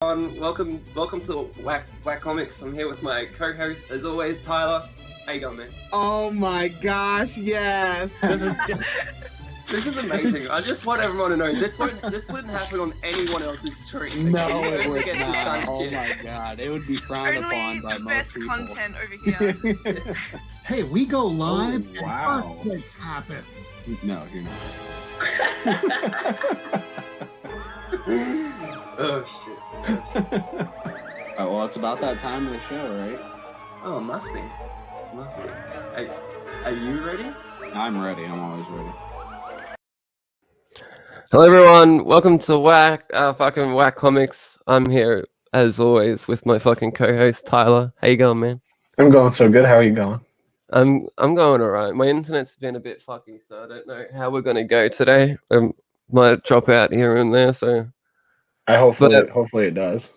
Welcome to Whack Comics. I'm here with my co-host, as always, Tyler. How you going, man? Oh my gosh, yes! This is amazing. I just want everyone to know this wouldn't happen on anyone else's stream. No, it would not. Oh my god, it would be frowned upon by the most best people. content over here. Hey, we go live. Oh, wow. And earthquakes happen. No, you're not. Oh shit. Oh, well, it's about that time of the show, right? Oh, must be. Hey, are you ready? I'm ready. I'm always ready. Hello everyone, welcome to Whack Comics. I'm here as always with my fucking co-host Tyler. How you going, man? I'm going so good. How are you going? I'm going alright. My internet's been a bit fucky, so I don't know how we're gonna go today. Might drop out here and there, so Hopefully it does.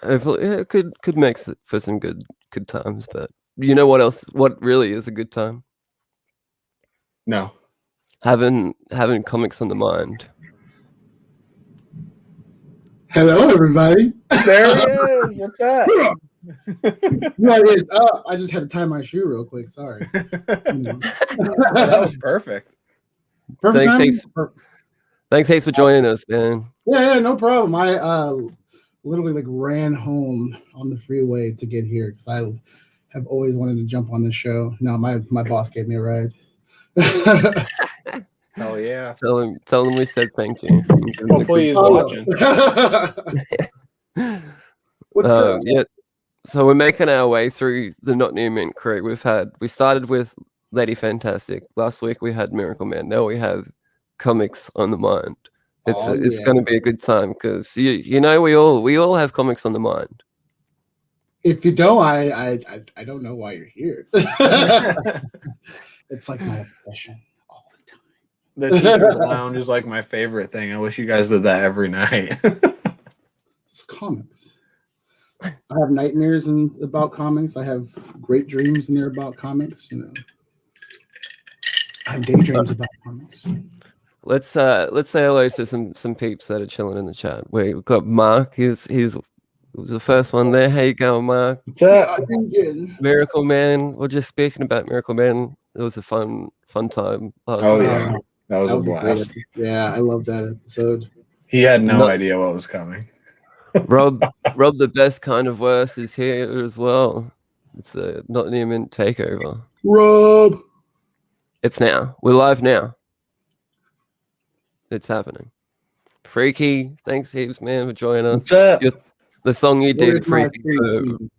hopefully it could make for some good times. But you know what else? What really is a good time? No. Having comics on the mind. Hello, everybody. There he is. What's up? What is up? I just had to tie my shoe real quick. Sorry. That was perfect. Perfect time? Thanks for joining us, man. Yeah, no problem. I literally ran home on the freeway to get here because I have always wanted to jump on this show. No, my boss gave me a ride. Oh yeah. Tell him we said thank you. Hopefully he's watching. What's up? Yeah. So we're making our way through the Not New Mint crew. We started with Lady Fantastic. Last week we had Miracle Man. Now we have comics on the mind. It's going to be a good time because you know we all have comics on the mind. If you don't, I don't know why you're here. It's like my obsession all the time. The teacher's lounge is like my favorite thing. I wish you guys did that every night. It's comics. I have nightmares about comics. I have great dreams and they're about comics. You know, I have daydreams about comics. Let's say hello to some peeps that are chilling in the chat. We've got Mark. He's the first one there. How you going, Mark? What's up? Miracle Man. We're just speaking about Miracle Man. It was a fun time. Oh yeah, that was a blast. Yeah, I love that episode. He had no idea what was coming. Rob, the best kind of worse is here as well. It's a Not New Mint takeover. Rob, it's now. We're live now. It's happening. Freaky, thanks heaps, man, for joining us. What's up? The song you did, Freaky, the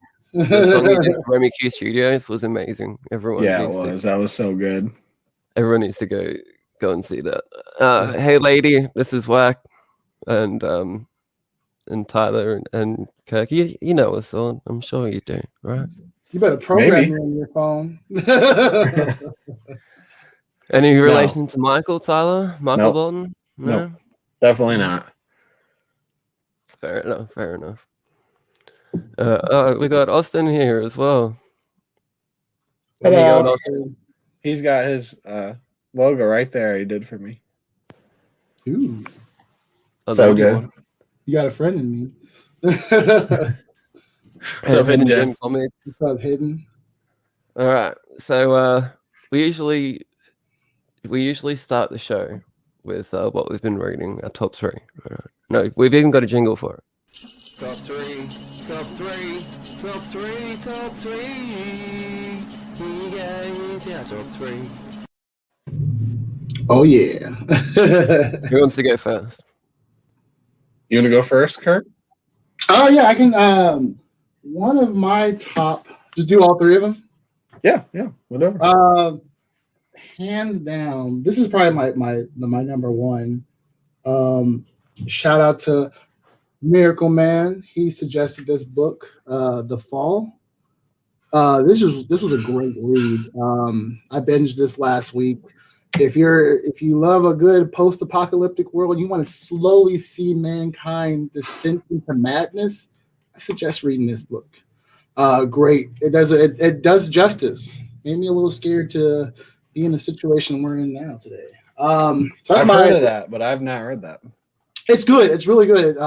song you did for Remy Q Studios was amazing. Everyone, That was so good. Everyone needs to go and see that. Hey, lady, this is Whack, and Tyler and Kirk. You know us all. I'm sure you do, right? You better program me on your phone. Any relation to Michael, Tyler? Michael Bolton? No? Nope. Definitely not. Fair enough. We got Austin here as well. Hello. He's got his logo right there. He did for me. Ooh. So good. You got a friend in me. What's up, Hidden Gem Comics? What's up, Hidden? All right. So we usually start the show with what we've been reading, our top three. No, we've even got a jingle for it. Top three. Here goes our top three. Oh yeah. Who wants to go first? You want to go first, Kurt? Oh yeah, I can. One of my top. Just do all three of them. Yeah, whatever. Hands down, this is probably my number one. Shout out to Miracle Man. He suggested this book, The Fall. This was a great read. I binged this last week. If you love a good post-apocalyptic world, you want to slowly see mankind descend into madness, I suggest reading this book. Great. It does justice. Made me a little scared to be in the situation we're in now today. So I've heard of that, but I've not read that. It's good. It's really good.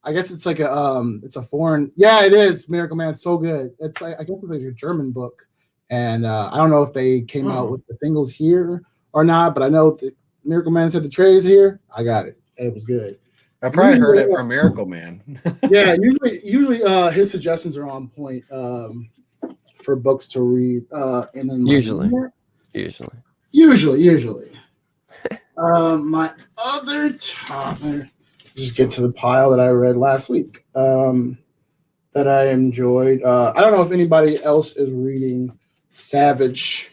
I guess it's like it's a foreign. Yeah, it is. Miracle Man, so good. It's like I guess it's like a German book, and I don't know if they came out with the singles here or not, but I know that Miracle Man said the tray is here. I got it. It was good. I probably heard it from Miracle Man. Yeah, usually his suggestions are on point for books to read. And then Usually. My other topic. Just get to the pile that I read last week that I enjoyed. I don't know if anybody else is reading Savage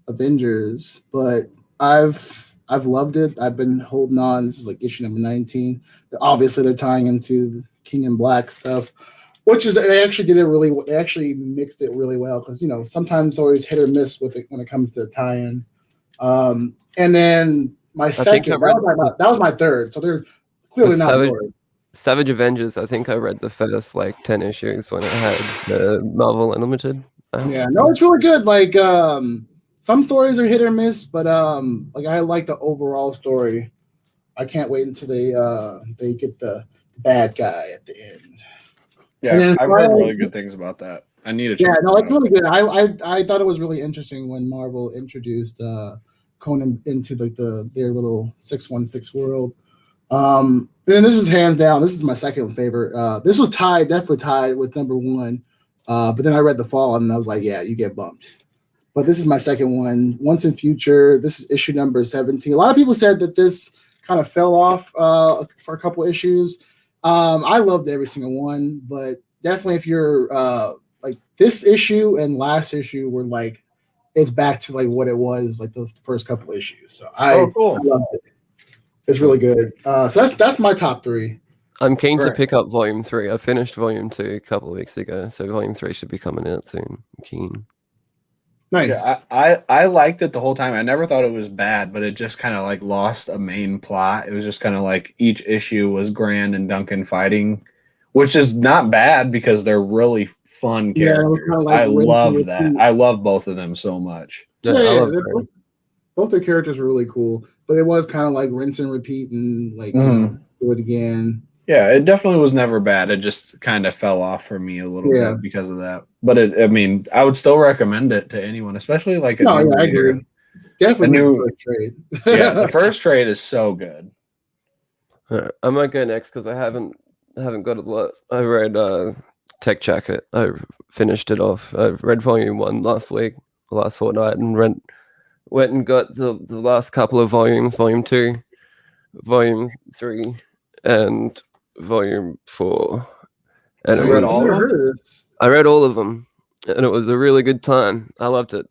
Avengers, but I've loved it. I've been holding on. This is like issue number 19. Obviously, they're tying into King in Black stuff, which is they actually did it really. They actually mixed it really well because sometimes it's always hit or miss with it when it comes to the tie-in. And then my second, that was my third. So they're clearly not Savage Avengers. I think I read the first 10 issues when it had the Marvel Unlimited. Yeah, no, it's really good. Like some stories are hit or miss, but I like the overall story. I can't wait until they get the bad guy at the end. Yeah, I've heard really good things about that. I need to check. Yeah, no, it's really good. I thought it was really interesting when Marvel introduced Conan into their little 616 world. And this is hands down. This is my second favorite. This was definitely tied with number one. But then I read The Fall and I was like, yeah, you get bumped. But this is my second one. Once in Future. This is issue number 17. A lot of people said that this kind of fell off for a couple issues. I loved every single one, but definitely if you're like this issue and last issue were it's back to what it was the first couple issues. So cool. I loved it. It's really good. So that's my top three. I'm keen to pick up Volume 3. I finished Volume 2 a couple of weeks ago, so Volume 3 should be coming out soon. I'm keen. Nice. Yeah, I liked it the whole time. I never thought it was bad, but it just kind of lost a main plot. It was just kind of each issue was Grand and Duncan fighting, which is not bad because they're really fun characters. I love that. I love both of them so much. Yeah, both their characters were really cool, but it was kind of rinse and repeat and do it again. Yeah, it definitely was never bad. It just kind of fell off for me a little bit because of that. But I would still recommend it to anyone, especially I agree. Definitely the first trade. Yeah, the first trade is so good. I might go next because I haven't got a lot. I read Tech Jacket. I finished it off. I read Volume 1 last fortnight, and went and got the last couple of volumes, Volume 2, Volume 3, and Volume 4. And I read all of them, and it was a really good time. I loved it.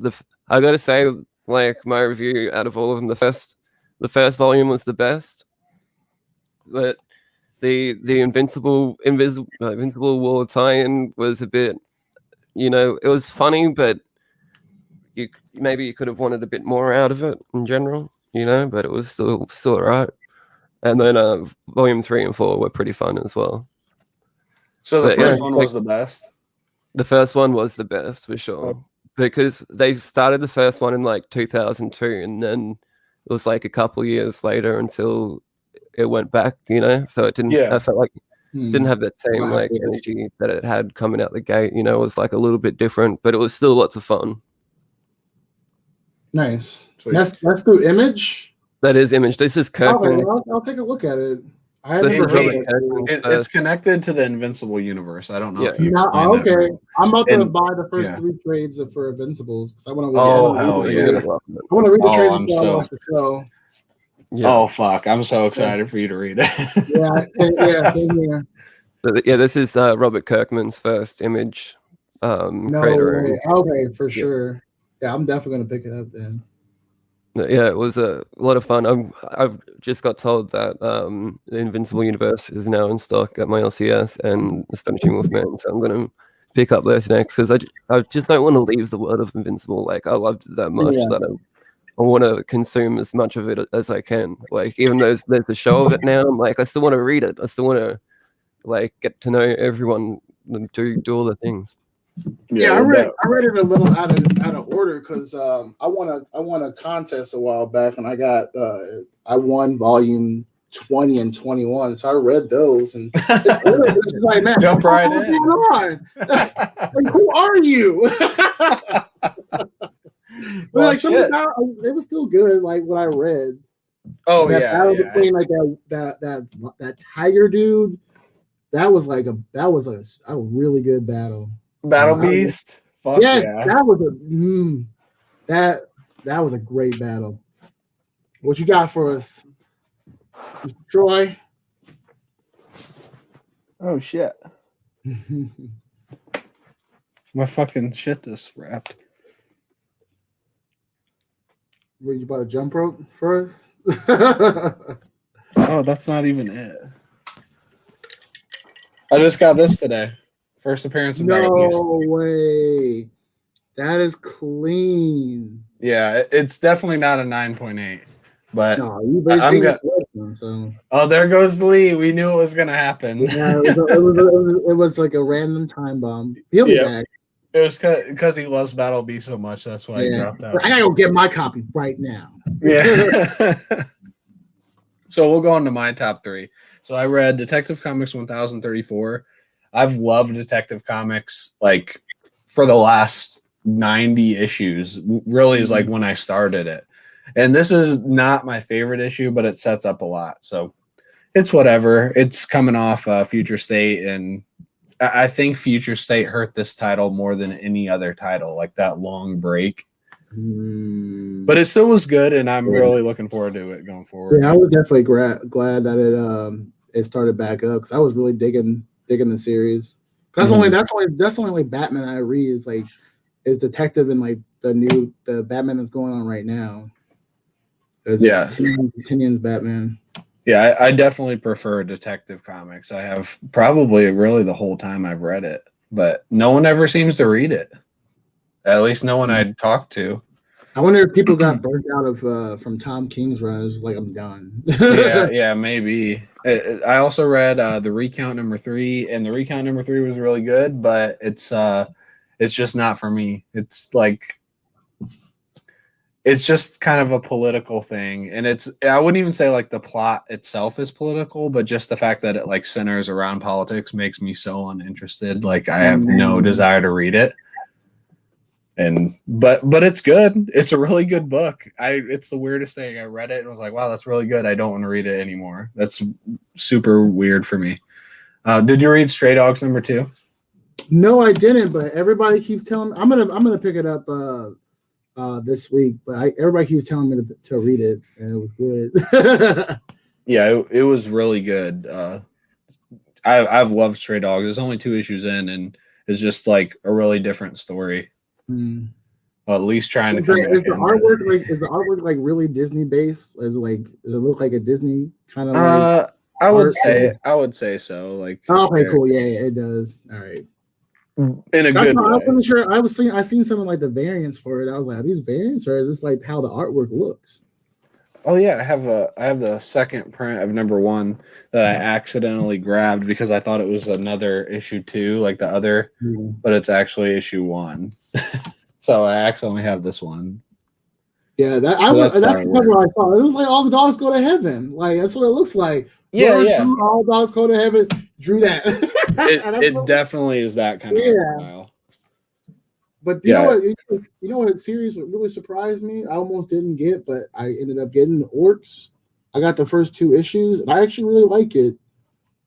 I got to say, my review out of all of them, the first volume was the best, but the Invincible War tie-in was a bit, it was funny, but maybe you could have wanted a bit more out of it in general, but it was still all right. And then Volume 3 and 4 were pretty fun as well. So the first one was the best? The first one was the best, for sure. Because they started the first one in 2002, and then it was a couple years later until it went back, So it didn't, I felt didn't have that same energy that it had coming out the gate, it was a little bit different, but it was still lots of fun. Nice. That's through Image? That is Image. This is Kirkman. I'll take a look at it. It's connected to the Invincible universe. I don't know if you explained that. Okay. I'm about to buy the first 3 trades for Invincibles because I want to. I want to read the trades before I watch the show. Yeah. Oh fuck! I'm so excited for you to read it. Same here. Yeah, this is Robert Kirkman's first Image creator. Okay, for sure. Yeah, I'm definitely gonna pick it up then. Yeah, it was a lot of fun. I've just got told that the Invincible universe is now in stock at my LCS and Astonishing Wolfman, so I'm going to pick up those next because I just don't want to leave the world of Invincible. I loved it that much that I want to consume as much of it as I can. Even though there's a show of it now, I'm I still want to read it. I still want to get to know everyone and do all the things. Yeah, I read it a little out of order because I won a contest a while back and I won volume 20 and 21. So I read those, and it's just like, man, Jump right what's in. going on? Like, who are you? But Well, like some of it was still good. Like what I read. Oh that yeah, battle yeah. between like that tiger dude. That was a really good battle. Battle Beast. Fuck yes, yeah. that was a great battle. What you got for us, Mr. Troy? Oh shit. My fucking shit just wrapped. Were you about to jump rope first? Oh, that's not even it. I just got this today. First appearance of Battle Beast. No way. That is clean. Yeah, it's definitely not a 9.8. But no, you basically so. Oh, there goes Lee. We knew it was gonna happen. Yeah, it was like a random time bomb. He'll be back. It was because he loves Battle Beast so much. That's why he dropped out. I gotta go get my copy right now. Yeah. So we'll go on to my top 3. So I read Detective Comics 1034. I've loved Detective Comics like for the last 90 issues. Really is like when I started it. And this is not my favorite issue, but it sets up a lot. So it's whatever. It's coming off Future State, and I think Future State hurt this title more than any other title, like that long break. But it still was good, and I'm really looking forward to it going forward. Yeah, I was definitely glad that it started back up because I was really digging the series. That's only like Batman I read is Detective and like the Batman that's going on right now. Tinian's Batman. Yeah, I definitely prefer Detective Comics. I have probably really the whole time I've read it, but no one ever seems to read it. At least no one I'd talked to. I wonder if people got burnt out of from Tom King's run. It was like, I'm done. yeah, maybe. I also read the Recount #3, and the Recount #3 was really good, but it's just not for me. It's just kind of a political thing, and I wouldn't even say like the plot itself is political, but just the fact that it like centers around politics makes me so uninterested. Like I have no desire to read it. But it's good. It's a really good book. It's the weirdest thing. I read it and was like, wow, that's really good. I don't want to read it anymore. That's super weird for me. Did you read Stray Dogs #2? No, I didn't, but everybody keeps telling me I'm gonna pick it up this week, but everybody keeps telling me to read it, and it was good. Yeah, it was really good. I've loved Stray Dogs. There's only 2 issues in, and it's just like a really different story. Well, at least trying to come back. Is the artwork like really Disney based? Does it look like a Disney kind of like? I would say so. Like, okay, cool. Yeah, it does. All right. In a good way. I wasn't sure. I seen something like the variants for it. I was like, are these variants, or is this like how the artwork looks? Oh yeah, I have the second print of #1 that I accidentally grabbed because I thought it was another issue 2, like the other, but it's actually issue 1. So I accidentally have this one. Yeah, that's the cover I saw. It was like all the dogs go to heaven. Like that's what it looks like. Yeah. All dogs go to heaven. Drew that. it definitely is that kind of style. But you know what series really surprised me? I almost didn't get, but I ended up getting Orcs. I got the first 2 issues, and I actually really like it.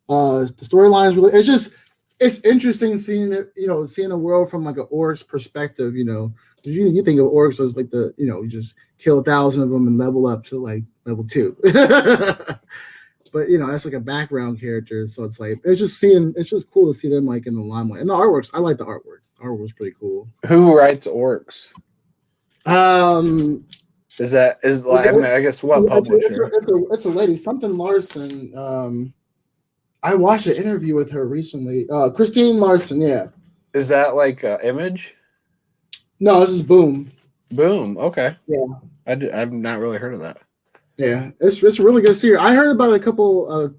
The storyline is really it's interesting seeing it, seeing the world from like an Orc's perspective, you think of Orcs as like you just kill 1,000 of them and level up to like level 2. But that's like a background character, so it's like it's just cool to see them like in the limelight. And the artworks, I like the artwork. Artwork was pretty cool. Who writes Orcs? I guess what publisher? It's a lady, something Larson. I watched an interview with her recently. Christine Larson, yeah. Is that like Image? No, this is Boom. Boom. Okay. Yeah. I've not really heard of that. Yeah, it's a really good series. I heard about it a couple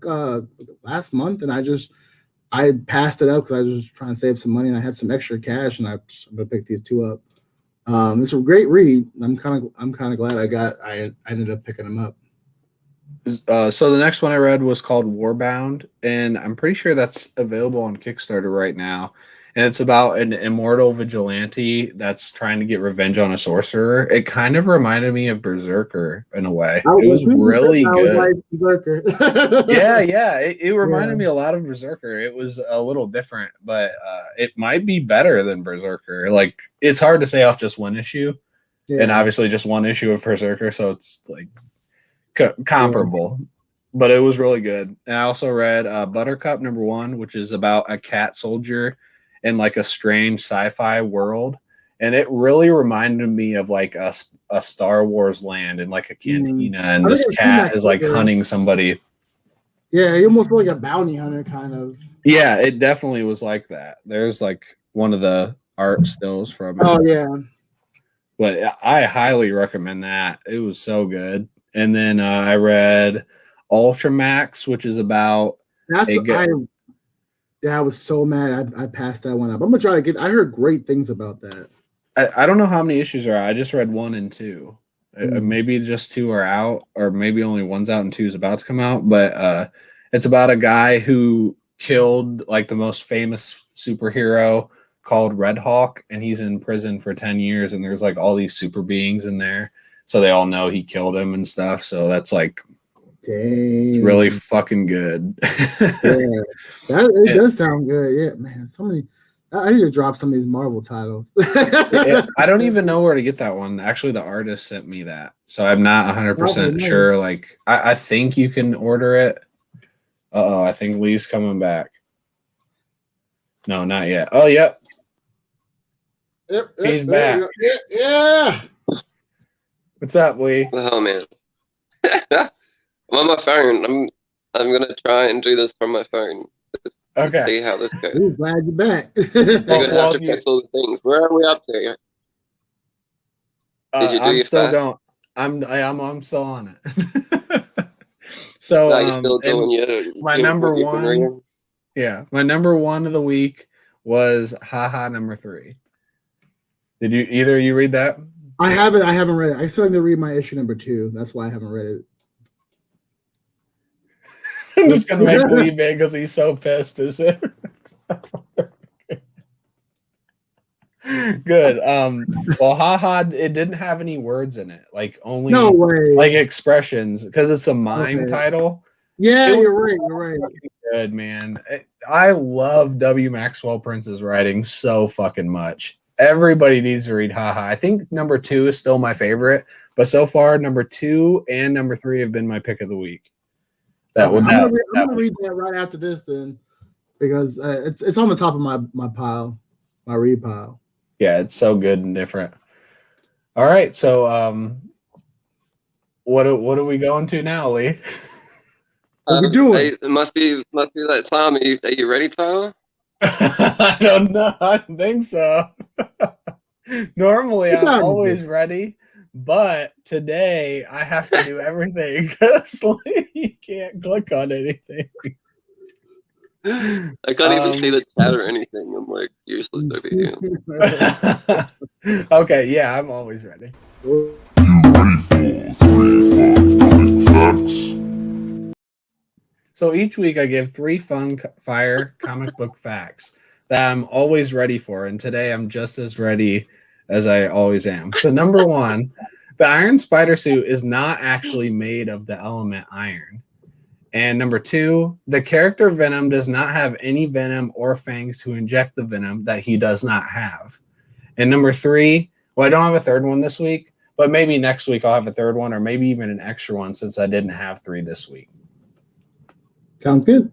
last month, and I passed it up because I was just trying to save some money, and I had some extra cash, and I'm gonna pick these 2 up. It's a great read. I'm kind of glad I ended up picking them up. So the next one I read was called Warbound, and I'm pretty sure that's available on Kickstarter right now. And it's about an immortal vigilante that's trying to get revenge on a sorcerer. It kind of reminded me of Berserker in a way. It was really good. Like Berserker. yeah. It reminded me a lot of Berserker. It was a little different, but it might be better than Berserker. Like, it's hard to say off just one issue, and obviously just one issue of Berserker, so it's like comparable. But it was really good. And I also read Buttercup #1, which is about a cat soldier in like a strange sci-fi world, and it really reminded me of like a Star Wars land in like a cantina, and this cat is like hunting somebody. Yeah, he almost like a bounty hunter kind of. Yeah, it definitely was like that. There's like one of the art stills from it. Oh yeah. But I highly recommend that. It was so good. And then I read Ultramax, which is about I was so mad I passed that one up. I'm gonna try to get. I heard great things about that. I don't know how many issues are out. I just read 1 and 2. Maybe just 2 are out, or maybe only 1's out and 2 is about to come out. But it's about a guy who killed like the most famous superhero called Red Hawk, and he's in prison for 10 years. And there's like all these super beings in there, so they all know he killed him and stuff. So that's like. It's really fucking good. It does sound good. Yeah, man. So many. I need to drop some of these Marvel titles. I don't even know where to get that one. Actually, the artist sent me that, so I'm not 100% sure. Like, I think you can order it. I think Lee's coming back. No, not yet. Oh, yep. He's back. Yeah. What's up, Lee? Oh man. I'm on my phone. I'm gonna try and do this from my phone. Okay. See how this goes. Ooh, glad you're back. You're gonna have to fix all the things. Where are we up to? Did you do I'm still fast? going. I'm still on it. So no, you're still doing my number one. Yeah, my number 1 of the week was Haha #3. Did either of you read that? I haven't read it. I still have to read my issue #2. That's why I haven't read it. I'm just gonna make Lee big because he's so pissed. Is it? Good. Well, haha, it didn't have any words in it, like only like expressions, because it's a mime title. Yeah, you're right. Good, man. I love W. Maxwell Prince's writing so fucking much. Everybody needs to read haha. I think #2 is still my favorite, but so far #2 and #3 have been my pick of the week. I'm gonna read that right after this then, because it's on the top of my pile, my read pile. Yeah, it's so good and different. All right, so what are we going to now, Lee? What are we doing? It must be that time. Are you ready, Tyler? I don't know. I don't think so. Normally, I'm always ready. But today I have to do everything because you can't click on anything. I can't even see the chat or anything. I'm like useless over here. Okay, yeah, I'm always ready. So each week I give 3 fun fire comic book facts that I'm always ready for, and today I'm just as ready as I always am. So number 1, the Iron Spider suit is not actually made of the element iron. And number 2, the character Venom does not have any venom or fangs to inject the venom that he does not have. And number 3, well, I don't have a third one this week, but maybe next week I'll have a third one, or maybe even an extra one since I didn't have 3 this week. Sounds good.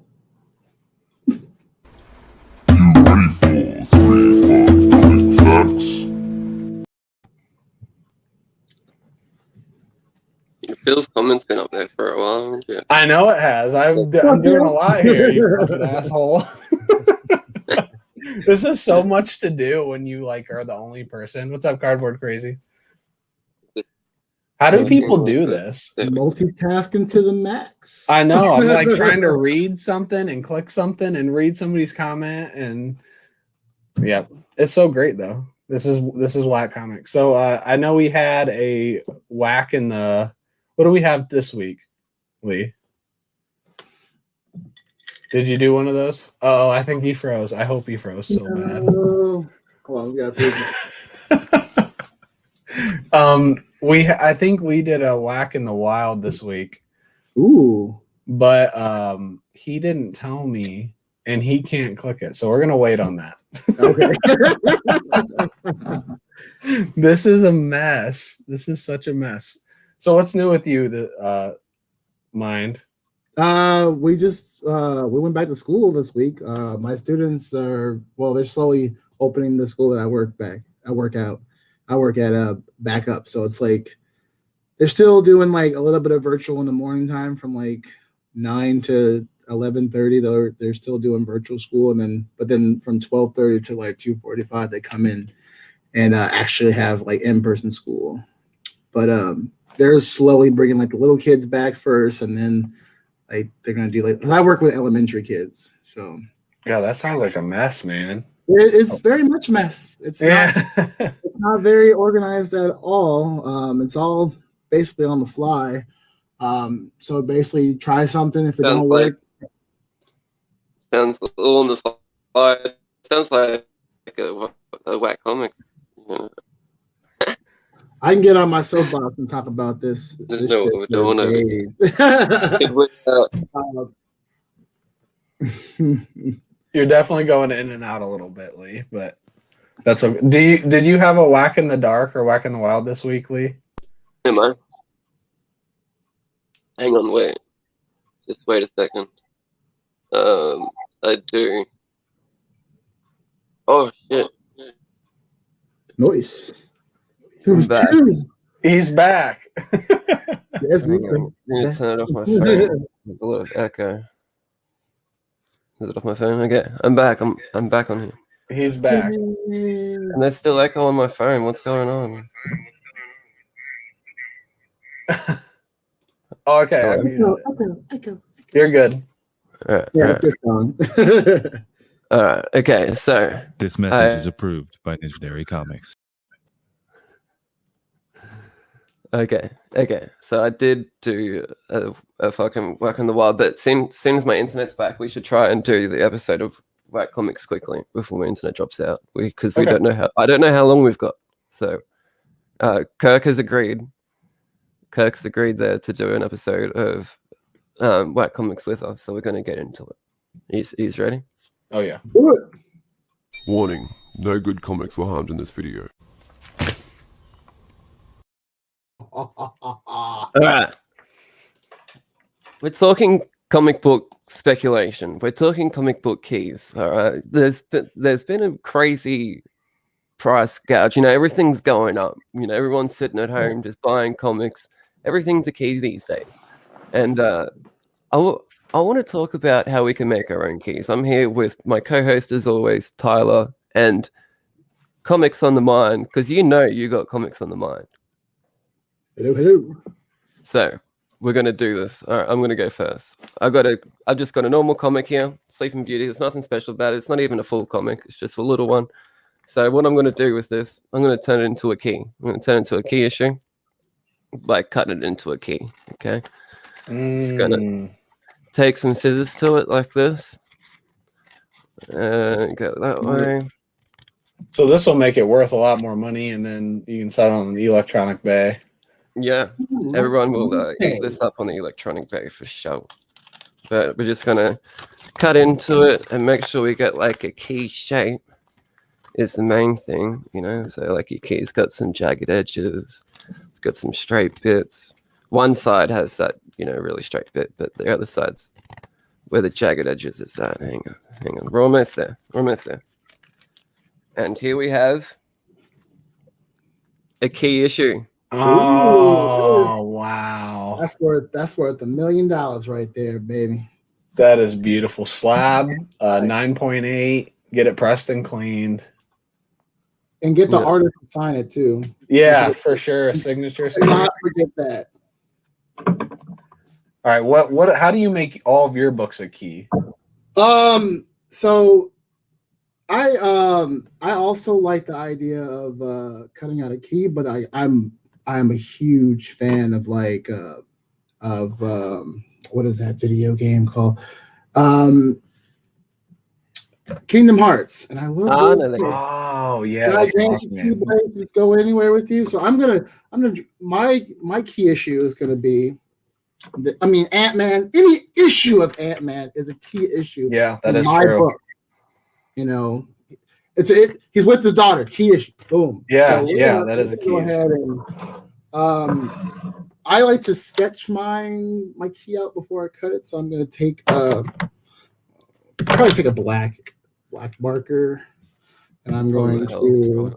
Phil's comment's been up there for a while, haven't you? I know it has. I'm doing a lot here, you fucking asshole. This is so much to do when you like are the only person. What's up, Cardboard Crazy? How do people do this? Multitasking to the max. I know. I'm like trying to read something and click something and read somebody's comment, and yeah, it's so great though. This is Whack Comics. So I know we had a whack in the. What do we have this week? Lee? Did you do one of those? Oh, I think he froze. I hope he froze so bad. Hold on, we gotta I think Lee did a whack in the wild this week. Ooh. But he didn't tell me, and he can't click it, so we're gonna wait on that. Okay. This is a mess. This is such a mess. So what's new with you, the Mind? We just we went back to school this week. My students they're slowly opening the school that I work at back up. So it's like they're still doing like a little bit of virtual in the morning time from like 9 to 11:30. They're still doing virtual school, and then from 12:30 to like 2:45 they come in and actually have like in-person school. But they're slowly bringing like the little kids back first, and then like they're gonna do like, 'cause I work with elementary kids, so Yeah, that sounds like a mess, man. it's very much a mess. It's Yeah. not very organized at all. It's all basically on the fly. So basically try something. If it don't work, sounds all on the fly. Sounds like a whack comic. Yeah. I can get on my soapbox and talk about this. We don't want to. You're definitely going in and out a little bit, Lee, but that's okay. Did you have a whack in the dark or whack in the wild this week, Lee? Am I? Hang on, wait. Just wait a second. I do. Oh shit! Noise. There was back. two. He's back. Yes, I need to turn it off my phone. There's a lot of echo. Is it off my phone? Okay, I'm back. I'm back on here. He's back. And there's still echo on my phone. What's going on? Oh, okay. I muted it. Echo. You're good. All right. Yeah, this song. All right. Okay. So this message is approved by Legendary Comics. Okay. So I did do a fucking whack in the wild, but soon as my internet's back, we should try and do the episode of Whack Comics quickly before my internet drops out. Because we don't know how. I don't know how long we've got. So Kirk has agreed there to do an episode of Whack Comics with us. So we're going to get into it. He's ready. Oh yeah. Warning: no good comics were harmed in this video. All right. We're talking comic book speculation. We're talking comic book keys. All right. There's been a crazy price gouge. Everything's going up. Everyone's sitting at home just buying comics. Everything's a key these days. And I want to talk about how we can make our own keys. I'm here with my co-host as always, Tyler, and Comics on the Mind, because you got Comics on the Mind. Hello. So we're gonna do this. All right, I'm gonna go first. I've just got a normal comic here, Sleeping Beauty. There's nothing special about it. It's not even a full comic. It's just a little one. So what I'm gonna do with this, I'm gonna turn it into a key. I'm gonna turn it into a key issue by cutting it into a key. Okay. Just gonna take some scissors to it like this. Go that way. So this will make it worth a lot more money, and then you can sell it on the electronic bay. Yeah, everyone will use this up on the electronic bay for sure. But we're just gonna cut into it and make sure we get like a key shape is the main thing, So like your key's got some jagged edges, it's got some straight bits. One side has that, really straight bit, but the other side's where the jagged edges is at. Hang on. We're almost there. And here we have a key issue. Oh, wow. That's worth $1 million right there, baby. That is beautiful. Slab, 9.8. Get it pressed and cleaned. And get the artist to sign it too. Yeah, for sure. A signature. Do not forget that. All right. What? How do you make all of your books a key? So I also like the idea of cutting out a key, but I'm a huge fan of what is that video game called? Kingdom Hearts, and I love those. Oh yeah, Guys, that's awesome. Keyblades just go anywhere with you. So my key issue is gonna be, Ant-Man. Any issue of Ant-Man is a key issue. Yeah, that is true. Book. You know, he's with his daughter. Key issue. Boom. Yeah, so that is a key issue. I like to sketch my key out before I cut it, so I'm gonna take probably take a black marker, and I'm going to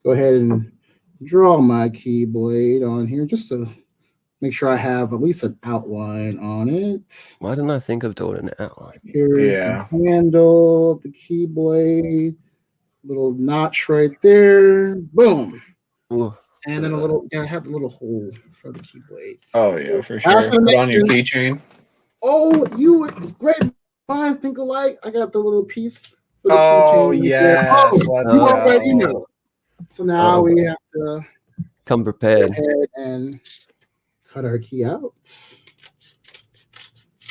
go ahead and draw my keyblade on here just to make sure I have at least an outline on it. Why didn't I think of doing an outline? Here's the handle, the keyblade, little notch right there. Boom. Ooh. And then I have a little hole for the keyblade. Oh yeah, for sure. Put on your keychain. Oh, great minds think alike. I got the little piece for the keychain. Yes. You already know. So now we have to come prepared go ahead and cut our key out.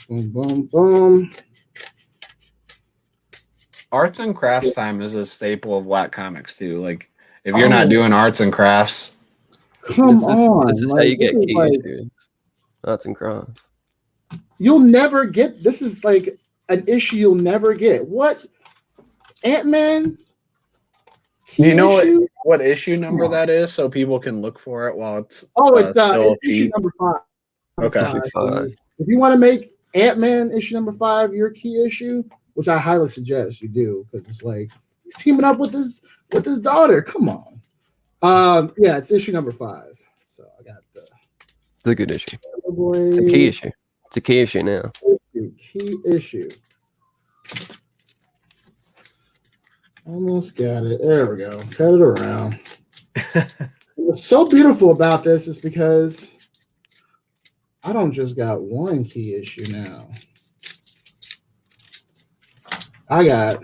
Boom, boom, boom. Arts and crafts time is a staple of Whack Comics too. Like if you're not doing arts and crafts, this is how you get key issues. Arts and crafts. You'll never get. This is like an issue you'll never get. What? Ant-Man? You know what issue number that is, so people can look for it while it's it's issue number 5. Okay. If you want to make Ant-Man issue number 5 your key issue, which I highly suggest you do, because it's like he's teaming up with his daughter. Come on. Yeah, it's issue number 5. So I got it's a good issue. It's a key issue. It's a key issue now. Key issue. Almost got it. There we go. Cut it around. What's so beautiful about this is because I don't just got one key issue now. I got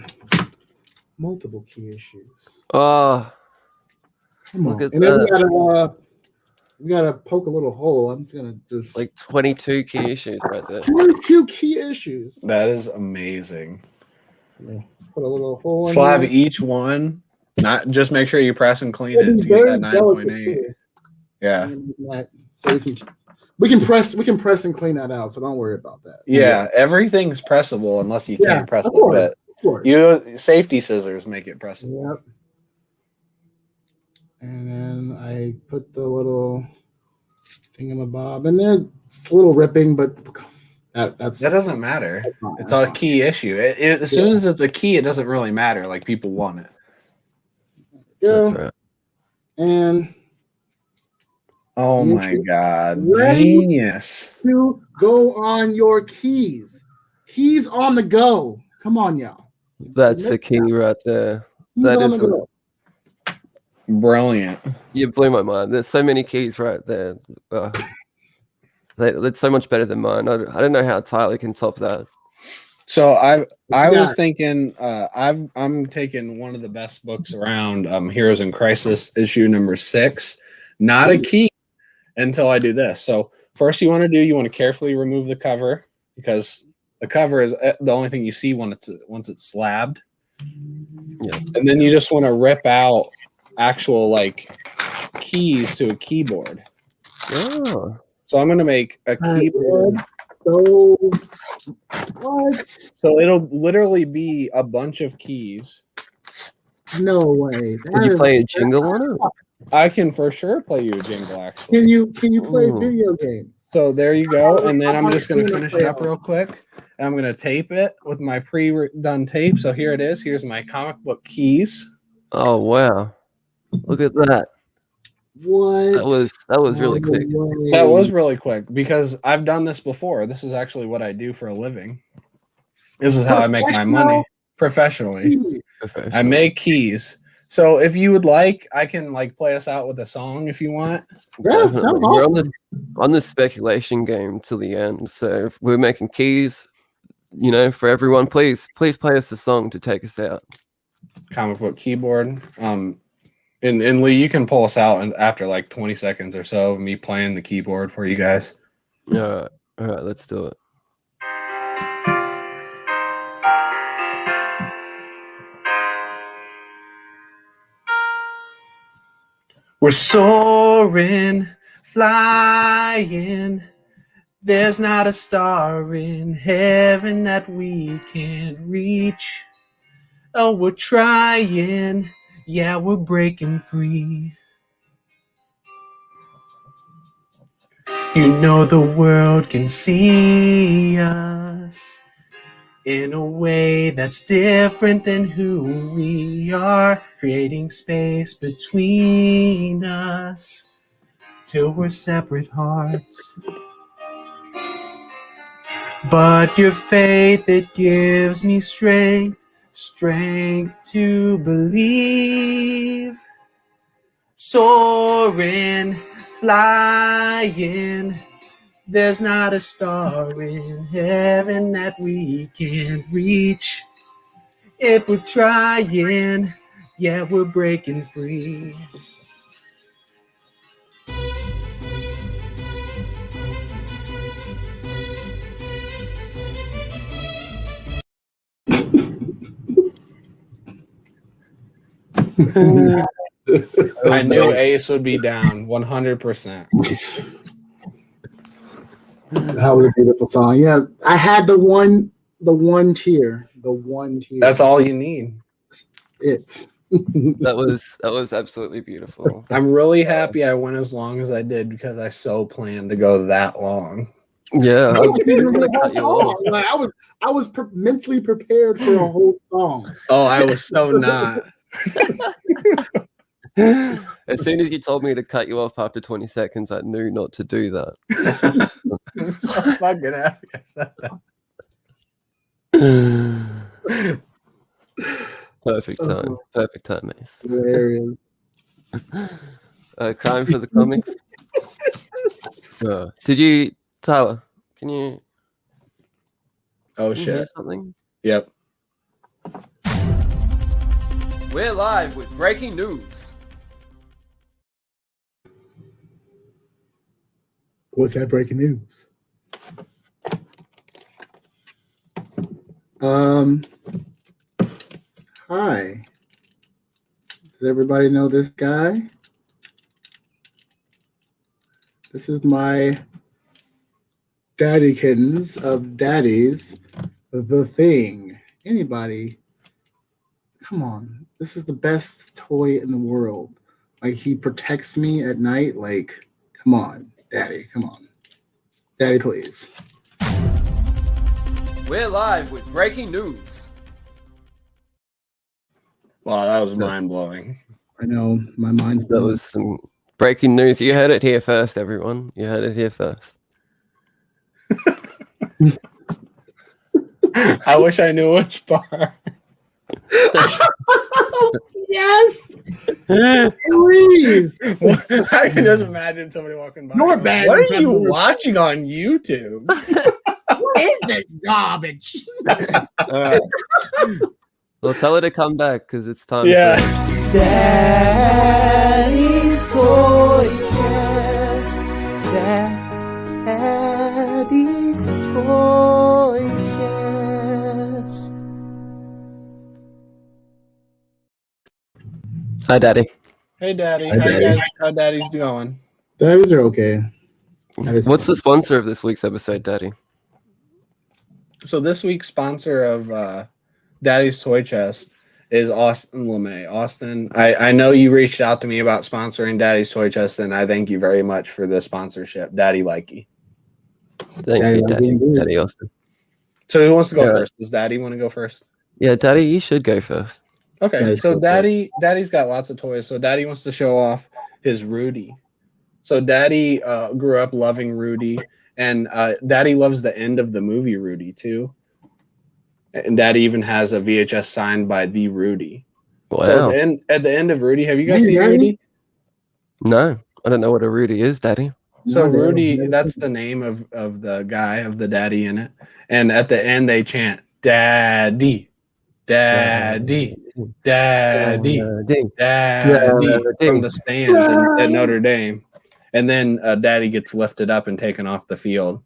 multiple key issues. Oh, come on. And then we gotta poke a little hole. I'm just gonna just like 22 key issues right there. 22 key issues. That is amazing. Put a little hole in slab there. each one. Not just make sure you press and clean it to get that 9.8. Yeah. So we can press and clean that out. So don't worry about that. Yeah, everything's pressable unless you can't press it. But safety scissors make it pressable. Yep. And then I put the little thingamabob in there. It's a little ripping, but that doesn't matter. It's a key issue. As soon as it's a key, it doesn't really matter. Like people want it. Yeah. Right. And oh my God, genius! To go on your keys. Keys on the go. Come on, y'all. That's the key right there. That is brilliant. You blew my mind. There's so many keys right there. That's so much better than mine. I don't know how Tyler can top that. So I was thinking I'm taking one of the best books around, Heroes in Crisis issue number 6. Not a key until I do this. So first you want to carefully remove the cover, because the cover is the only thing you see once it's slabbed. Yeah. And then you just want to rip out actual like keys to a keyboard. Oh. So I'm going to make a keyboard. So what? So it'll literally be a bunch of keys. No way. Did you play a jingle on it? I can for sure play you a jingle, actually. Can you play video games? So there you go. And then I'm just going to finish it up real quick. And I'm going to tape it with my pre-done tape. So here it is. Here's my comic book keys. Oh, wow. Look at that. What? That was really quick. That was really quick because I've done this before. This is actually what I do for a living. This is how I make my money professionally. I make keys. So if you would like, I can like play us out with a song if you want. Yeah, that's awesome. We're on this speculation game till the end. So if we're making keys, for everyone, please play us a song to take us out. Comic book keyboard. And Lee, you can pull us out after like 20 seconds or so of me playing the keyboard for you guys. Yeah. All right, let's do it. We're soaring, flying. There's not a star in heaven that we can't reach. Oh, we're trying. Yeah, we're breaking free. You know the world can see us in a way that's different than who we are, creating space between us till we're separate hearts. But your faith, it gives me strength to believe. Soaring, flying, there's not a star in heaven that we can't reach. If we're trying, yeah, we're breaking free. I knew Ace would be down 100%. That was a beautiful song. Yeah, I had the one tier. That's all you need. That was absolutely beautiful. I'm really happy I went as long as I did because I so planned to go that long. Yeah, I'm gonna cut you off. Like, I was mentally prepared for a whole song. Oh, I was so not. As soon as you told me to cut you off after 20 seconds, I knew not to do that. I'm so fucking happy I said that. Perfect time. Perfect time, Ace. Hilarious. Crime for the comics. Did you, Tyler? Can you? Oh can you hear shit! something? Yep. We're live with breaking news. What's that breaking news? Hi. Does everybody know this guy? This is my daddykins of daddies, The Thing. Anybody? Come on. This is the best toy in the world. Like, he protects me at night. Like, come on, daddy, come on. Daddy, please. We're live with breaking news. Wow, that was mind blowing. I know, my mind's That blown. was some breaking news. You heard it here first, everyone. You heard it here first. I wish I knew which part. Yes! Please! I can just imagine somebody walking by. You're bad. What are you watching on YouTube? What is this garbage? All right. Well, tell her to come back because it's time. Yeah. Daddy's toy chest. Daddy's toy chest. Hi, Daddy. Hey, Daddy. Hi, Daddy. How Daddy's doing? Daddies are okay. What's the sponsor of this week's episode, Daddy? So this week's sponsor of Daddy's Toy Chest is Austin LeMay. Austin, I know you reached out to me about sponsoring Daddy's Toy Chest, and I thank you very much for the sponsorship. Daddy likey. Thank you, Daddy Austin. So who wants to go first? Does Daddy want to go first? Yeah, Daddy, you should go first. Okay, so Daddy's got lots of toys. So Daddy wants to show off his Rudy. So Daddy grew up loving Rudy, and Daddy loves the end of the movie Rudy too. And Daddy even has a VHS signed by the Rudy. Wow. So at the end of Rudy, have you guys seen Rudy? No, I don't know what a Rudy is, Daddy. So Rudy, that's the name of the guy, of the daddy in it. And at the end, they chant, Daddy, Daddy, Daddy, Daddy, from the stands at Notre Dame. And then Daddy gets lifted up and taken off the field.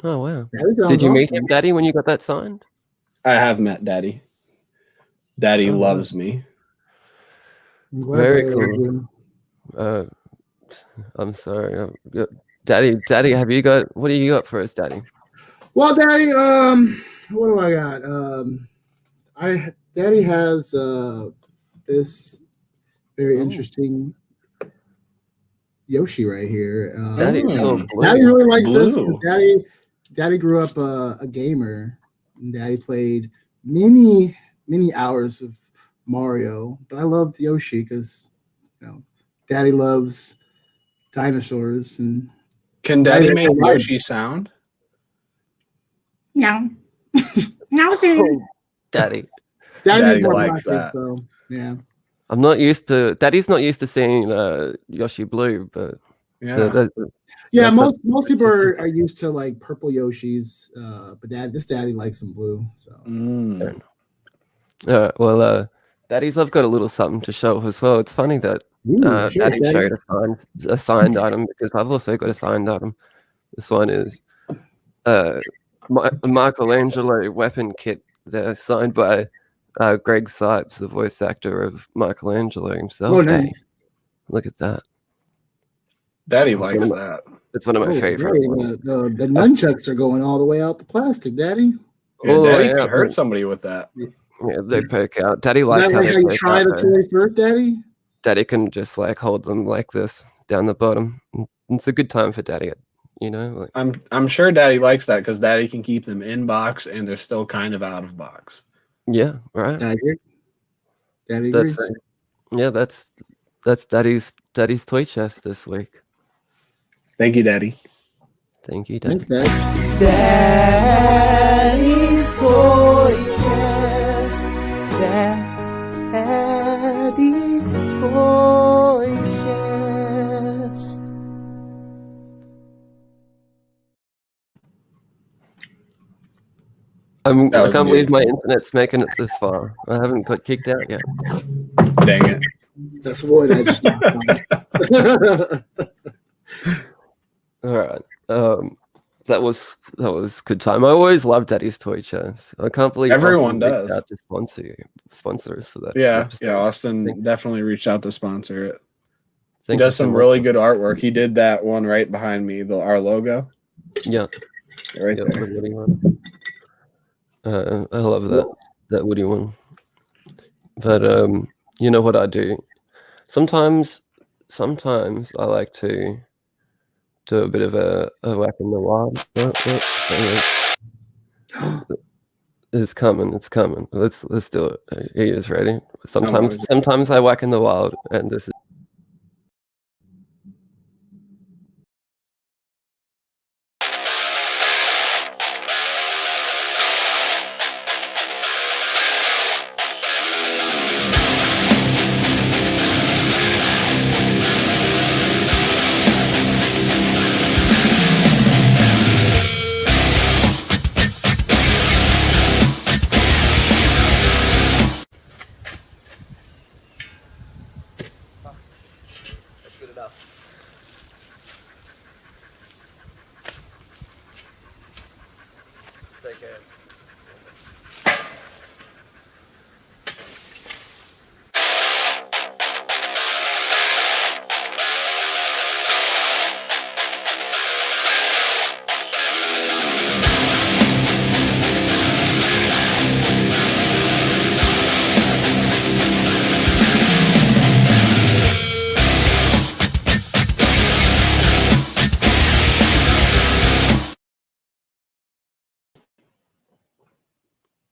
Oh wow! That sounds Did you meet awesome. him, Daddy, when you got that signed? I have met Daddy. Daddy Oh, wow. loves me. I'm glad Very Daddy loves cool. you. I'm sorry, Daddy. Have you got what do you got for us, Daddy? Well, Daddy, what do I got? Daddy has this very interesting Yoshi right here. Daddy's so Daddy blue. really likes this. Blue. Daddy grew up a gamer. And Daddy played many hours of Mario, but I love Yoshi because Daddy loves dinosaurs. And Can Daddy make Right. Yoshi sound? No. No, sir. Daddy. Daddy more likes plastic, that. so yeah. I'm not used to. Daddy's not used to seeing Yoshi blue, but Yeah. Yeah, most people are used to like purple Yoshis, but this daddy likes some blue. So Mm. well, Daddy's I've got a little something to show as well. It's funny that Daddy showed a signed item because I've also got a signed item. This one is Michelangelo weapon kit. They're signed by Greg Sipes, the voice actor of Michelangelo himself. Oh, nice. Look at that. Daddy likes that. It's one of my favorite ones. The nunchucks are going all the way out the plastic, Daddy. Yeah, Daddy could hurt somebody with that. Yeah, they poke out. Daddy likes how how they you poke try out, the though. toy first, Daddy. Daddy can just like hold them like this down the bottom. It's a good time for Daddy, you know. Like, I'm sure Daddy likes that because Daddy can keep them in box and they're still kind of out of box. yeah, right. I agree. Daddy That's agrees. yeah, that's Daddy's toy chest this week. Thank you, Daddy. Thank you, Daddy. Thanks, Dad. Daddy's toy chest. Daddy's toy chest. I can't believe my internet's making it this far. I haven't got kicked out yet. Dang it. That's wood. I just All right. That was good time. I always loved Daddy's toy chest. I can't believe Everyone Austin reached does. out to sponsor us for that. Yeah, episode. yeah. Austin definitely reached out to sponsor it. He Thank you does so some much. really good artwork. He did that one right behind me, our logo. Yeah, right yeah, there. the Woody one. I love that Woody one. But you know what I do? Sometimes I like to do a bit of a whack in the wild. It's coming. Let's do it. He is ready. Sometimes I whack in the wild, and this is.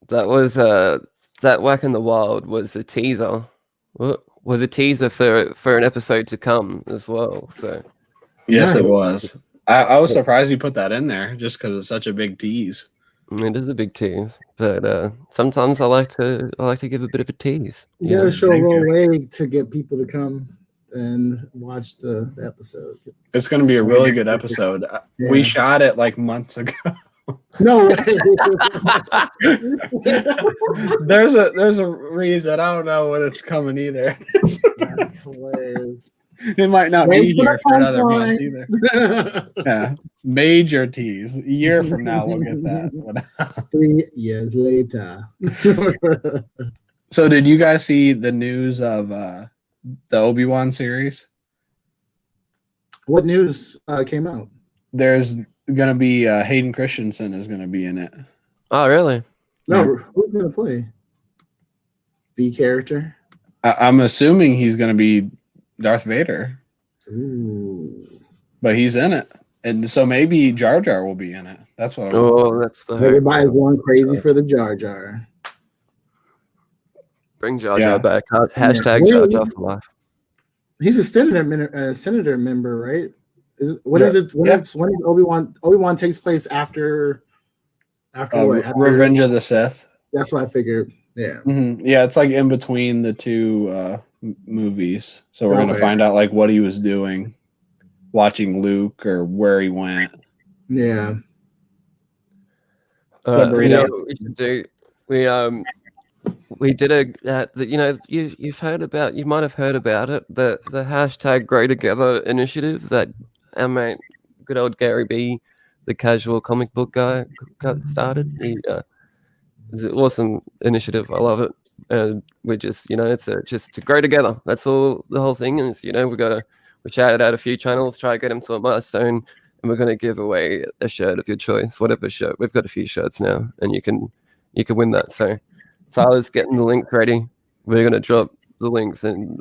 That was that whack in the wild was a teaser. Was a teaser for an episode to come as well. So yes, it was. I was surprised you put that in there just because it's such a big tease. It is a big tease, but sometimes I like to give a bit of a tease. You gotta show a little leg to get people to come and watch the episode. It's going to be a really good episode. Yeah. We shot it like months ago. No way. There's a reason. I don't know when it's coming either. That's hilarious. It might not Wait be for the here for another month punchline. either. Yeah, major tease. A year from now, we'll get that. 3 years later. So, did you guys see the news of the Obi-Wan series? What news came out? There's gonna be Hayden Christensen is gonna be in it. Oh, really? No, who's gonna play? The character? I'm assuming he's gonna be Darth Vader. Ooh. But he's in it. And so maybe Jar Jar will be in it. That's what I'm Oh, that's the hope. Everybody's going crazy for the Jar Jar. Bring Jar Jar back. Hashtag Yeah. Jar Jar for life. He's a senator member, right? When Obi-Wan takes place after what? After Revenge of the Sith. That's what I figured. Yeah. Mm-hmm. Yeah, it's like in between the two movies. So we're gonna find out like what he was doing, watching Luke or where he went. Yeah. You know what we should do? We did you've heard about, you might have heard about it, the hashtag Grow Together initiative that our mate, good old Gary B, the casual comic book guy, got started. It's an awesome initiative. I love it. And we're just, it's just to grow together. That's all the whole thing is. We shouted out a few channels, try to get them to a milestone, and we're going to give away a shirt of your choice, whatever shirt. We've got a few shirts now, and you can win that. So Tyler's getting the links ready. We're going to drop the links in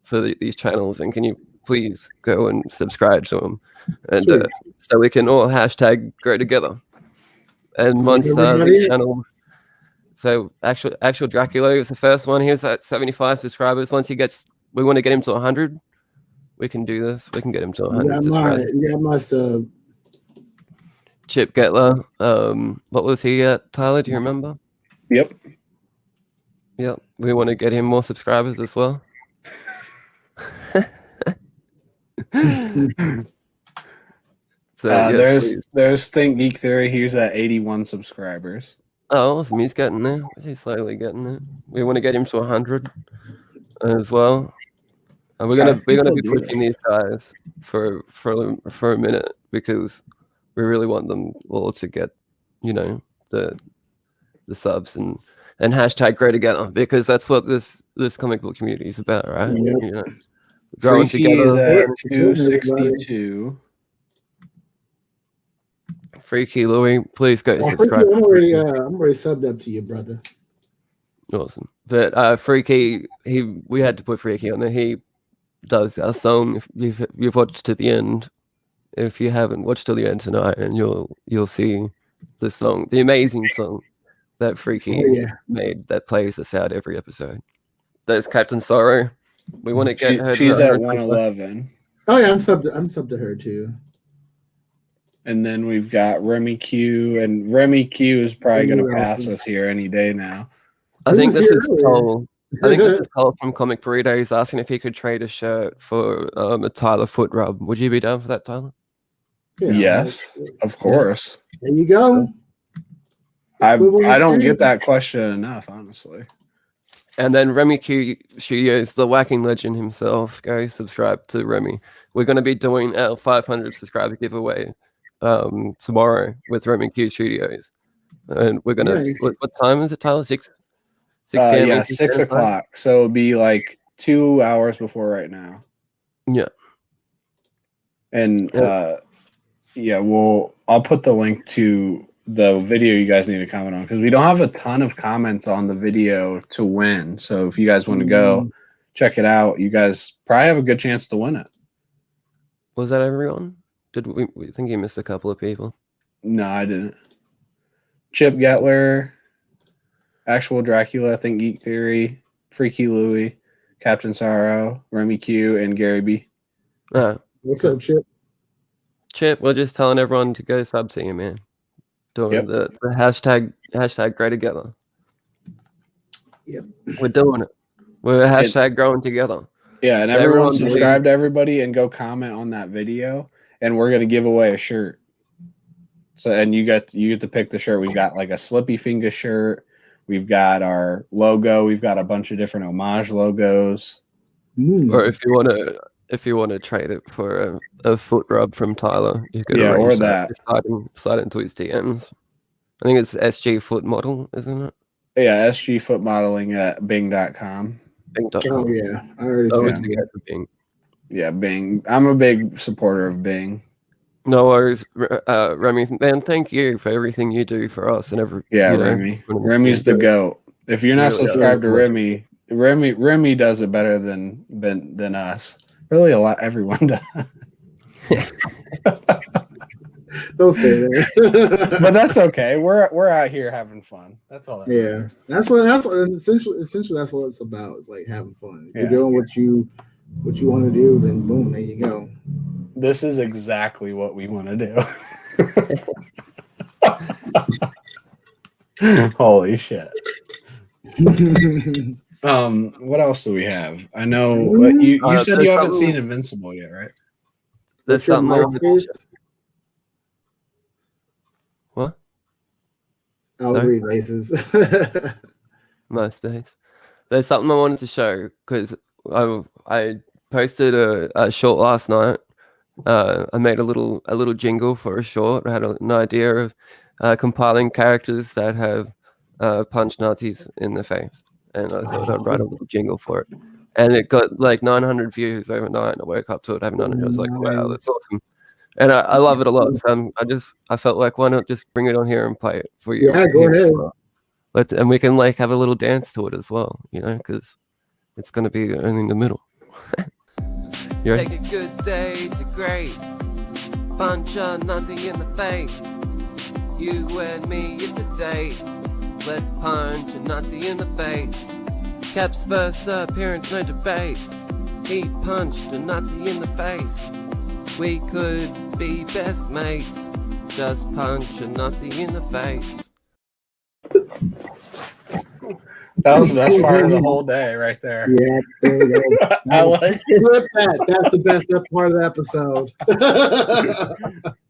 for these channels, and can you please go and subscribe to them, and so we can all hashtag grow together. And once the channel. So actual Dracula is the first one. He's at 75 subscribers. Once we want to get him to 100. We can do this. We can get him to 100 subscribers. You got my sub. Chip Getler. What was he at, Tyler? Do you remember? Yep. Yep. We want to get him more subscribers as well. So there's Think Geek Theory. He's at 81 subscribers. Oh, awesome. He's getting there. He's slowly getting there. We want to get him to 100 as well. And we're gonna be pushing these guys for a minute because we really want them all to get, the subs and hashtag grow together, because that's what this comic book community is about, right? Yep. Growing together. Is at 262. Freaky Louie, please go subscribe. I'm already subbed up to you, brother. Awesome. But Freaky, we had to put Freaky on there. He does our song. If you've watched to the end, if you haven't watched to the end tonight, and you'll see the song, the amazing song that Freaky made that plays us out every episode. There's Captain Sorrow. We want to get her. She's at 111. Oh yeah, I'm subbed to her too. And then we've got Remy Q, and Remy Q is probably going to pass us here any day now. I think this is Cole. I think this is Cole from Comic Burrito. He's asking if he could trade a shirt for a Tyler foot rub. Would you be down for that, Tyler? Yeah, yes, of course. There you go. I don't get that question enough, honestly. And then Remy Q Studios, the whacking legend himself. Go subscribe to Remy. We're going to be doing our 500 subscriber giveaway tomorrow with Remy Q Studios, and we're gonna. Nice. What time is it, Tyler? 6 p.m. Yeah, 6 o'clock. So it'll be like 2 hours before right now. Yeah. And I'll put the link to the video you guys need to comment on, because we don't have a ton of comments on the video to win. So if you guys want to go check it out, you guys probably have a good chance to win it. Was that everyone? Did we think you missed a couple of people? No, I didn't. Chip Getler, Actual Dracula, Think Geek Theory, Freaky Louie, Captain Sorrow, Remy Q, and Gary B. What's up, Chip? Chip, we're just telling everyone to go sub to you, man. Doing the hashtag grow together. Yep. We're doing it. We're hashtag growing together. Yeah, and everyone subscribe to everybody and go comment on that video, and we're gonna give away a shirt. So, and you get to pick the shirt. We've got like a Slippy Finger shirt. We've got our logo. We've got a bunch of different homage logos. Or if you want to if you want to trade it for a foot rub from Tyler, you could Yeah, arrange or that. Slide into his DMs. I think it's SG Foot Model, isn't it? Yeah, SG Foot Modeling at Bing.com. Bing.com. Oh yeah, I already Oh, said it's Bing. Yeah, Bing. I'm a big supporter of Bing. No worries, Remy. Man, thank you for everything you do for us and every. Yeah, you know, Remy. Remy's the GOAT. If you're not Really subscribed to awesome. Remy does it better than us. Really, a lot. Everyone does. Don't say that. But that's okay. We're out here having fun. That's all that matters. That's what essentially that's what it's about. It's like having fun. If Yeah. you're doing what you want to do, then boom, there you go. This is exactly what we want to do. Holy shit. What else do we have? I know you said you haven't seen Invincible yet, right? There's something I wanted to show. What? I'll read races. MySpace. There's something I wanted to show because I posted a short last night. I made a little jingle for a short. I had an idea of compiling characters that have punched Nazis in the face, and I thought I'd write a little jingle for it. And it got like 900 views overnight. I woke up to it having done it. I was like, wow, that's awesome. And I love it a lot. So I felt like, why not just bring it on here and play it for you? Yeah, go ahead. And we can like have a little dance to it as well, you know, because it's going to be only in the middle. Take a good day to great. Punch a Nazi in the face. You and me, it's a date. Let's punch a Nazi in the face. Cap's first appearance, no debate. He punched a Nazi in the face. We could be best mates. Just punch a Nazi in the face. That was the best part of the whole day, right there. Yeah, there you go. I like Flip that. That's the best part of the episode.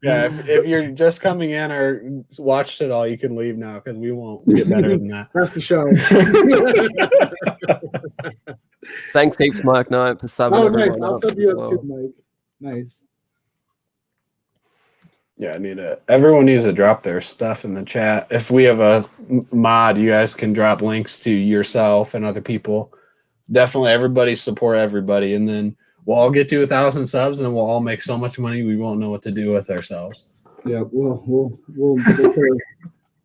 Yeah, if you're just coming in or watched it all, you can leave now because we won't get better than that. That's the show. Thanks heaps, Mike Knight, for subbing. Oh, nice. everyone I'll up sub you as up well. too, Mike. Nice. Yeah, everyone needs to drop their stuff in the chat. If we have a mod, you guys can drop links to yourself and other people. Definitely everybody support everybody. And then we'll all get to 1,000 subs and we'll all make so much money we won't know what to do with ourselves. Yeah, we'll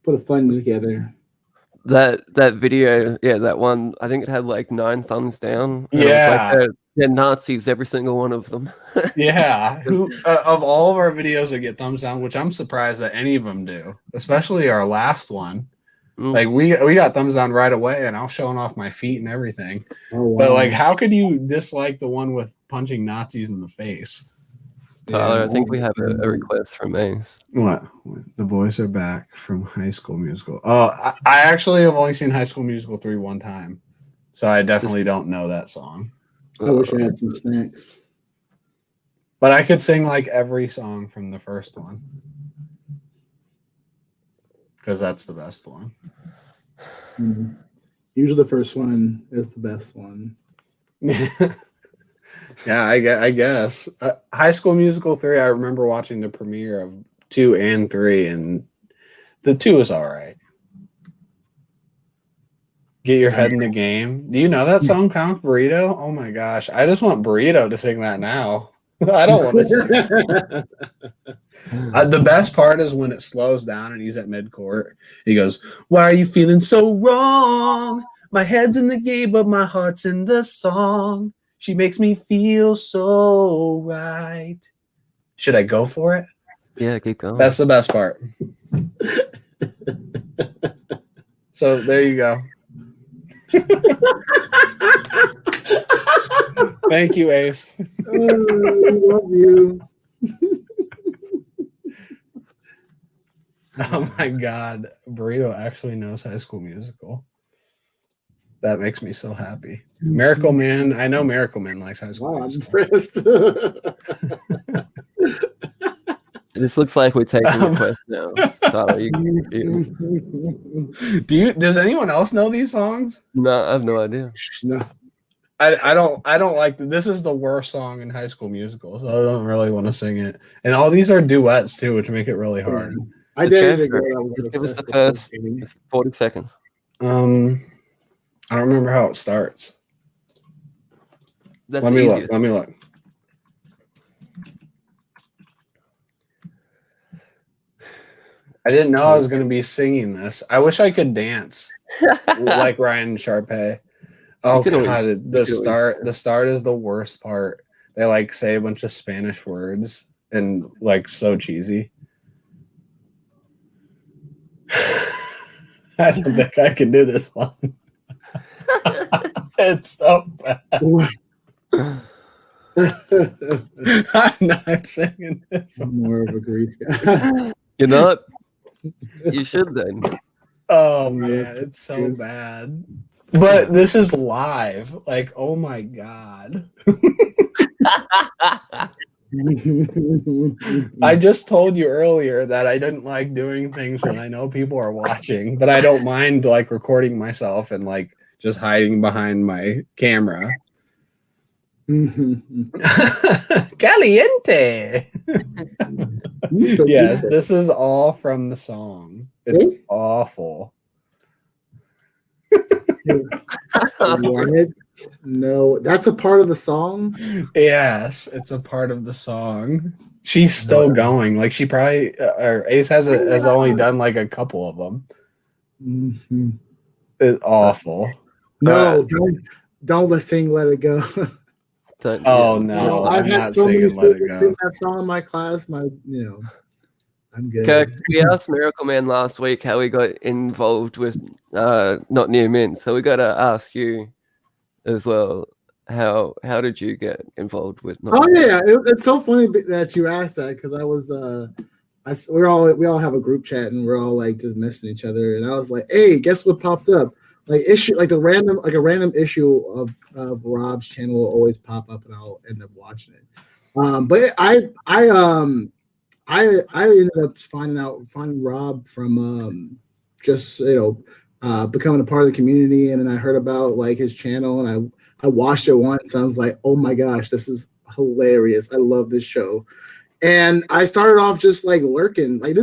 put a fund together. That video, yeah, that one, I think it had like 9 thumbs down. And Yeah. it was like they're Nazis, every single one of them. Yeah. Of all of our videos that get thumbs down, which I'm surprised that any of them do, especially our last one. Like we got thumbs down right away and I was showing off my feet and everything. Oh, wow. But like, how could you dislike the one with punching Nazis in the face? Tyler, I think we have a request from Ace. What? The boys are back from High School Musical. Oh, I actually have only seen High School Musical 3 one time. So I definitely don't know that song. I wish I had some snacks. But I could sing like every song from the first one. Because that's the best one. Mm-hmm. Usually the first one is the best one. Yeah, I guess. High School Musical 3, I remember watching the premiere of 2 and 3, and the 2 is all right. Get your head in the game. Do you know that song, Count Burrito? Oh my gosh. I just want Burrito to sing that now. I don't want to sing it. The best part is when it slows down and he's at mid-court. He goes, "Why are you feeling so wrong? My head's in the game, but my heart's in the song. She makes me feel so right." Should I go for it? Yeah, keep going. That's the best part. So there you go. Thank you, Ace. Love you. Oh my God. Burrito actually knows High School Musical. That makes me so happy. Miracle Man. I know Miracle Man likes High School Musical. I'm impressed. This looks like we're taking requests now. Tyler, Does anyone else know these songs? No, I have no idea. No. I don't like this is the worst song in High School Musical, so I don't really want to sing it. And all these are duets too, which make it really hard. I dated a girl that was Just give us the obsessed first with 40 seconds. I don't remember how it starts. That's Let me look. Let me look. I didn't know I was going to be singing this. I wish I could dance like Ryan Sharpay. Oh god, the start is the worst part. They like say a bunch of Spanish words and like so cheesy. I don't think I can do this one. It's so bad. I'm not singing this one. More of a Greek guy. You're not? You should then. Oh man, it's so bad. But this is live. Like, oh my god. I just told you earlier that I didn't like doing things when I know people are watching, but I don't mind like recording myself and like just hiding behind my camera. Caliente. Yes, this is all from the song. It's awful. No, that's a part of the song. Yes, it's a part of the song. She's still going. Like she probably, or Ace has only done like a couple of them. Mm-hmm. It's awful. No, don't let's sing "Let It Go." Oh no, I've I'm had not so many singing "Let It students Go." sing that song in my class. I'm good. Kirk, we asked Miracle Man last week how he got involved with Not Near Mint, so we got to ask you as well. How did you get involved with? It's so funny that you asked that because I was we all have a group chat and we're all like just messing each other, and I was like, hey, guess what popped up? Like a random issue of Rob's channel will always pop up and I'll end up watching it. But I ended up finding Rob from just becoming a part of the community, and then I heard about like his channel and I watched it once. I was like, oh my gosh, this is hilarious. I love this show. And I started off just like lurking. Like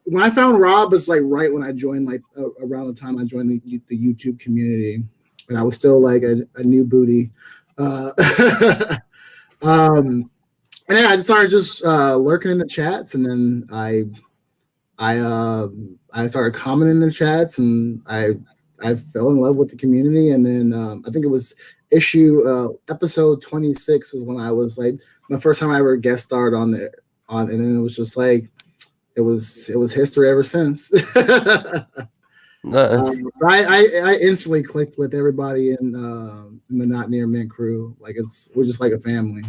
when I found Rob, was like right when I joined, like around the time I joined the YouTube community, and I was still like a new booty. And I started just lurking in the chats, and then I started commenting in the chats, and I fell in love with the community. And then I think it was episode 26 is when I was like my first time I ever guest starred on, and then it was just like it was history ever since. Nice. I instantly clicked with everybody in the Not Near Mint crew. Like we're just like a family.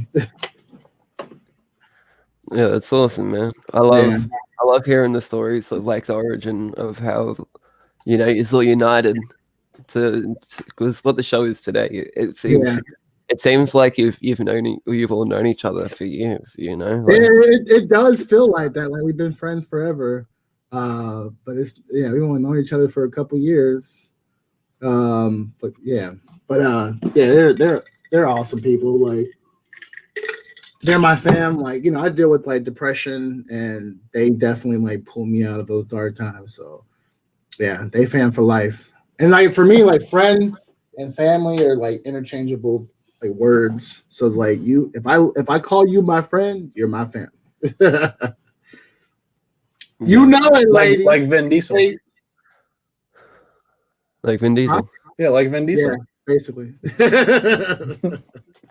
Yeah, that's awesome, man. I love hearing the stories of like the origin of how you're so united because what the show is today. It seems like you've all known each other for years. It does feel like that. Like we've been friends forever. But we've only known each other for a couple years. They're awesome people. Like they're my fam. Like I deal with like depression, and they definitely like pull me out of those dark times. So yeah, they fam for life. And like for me, like friend and family are like interchangeable like words. So it's like if I call you my friend, you're my fam. You know it, lady. Like Vin Diesel. Like Vin Diesel. Yeah, like Vin Diesel. Yeah, basically.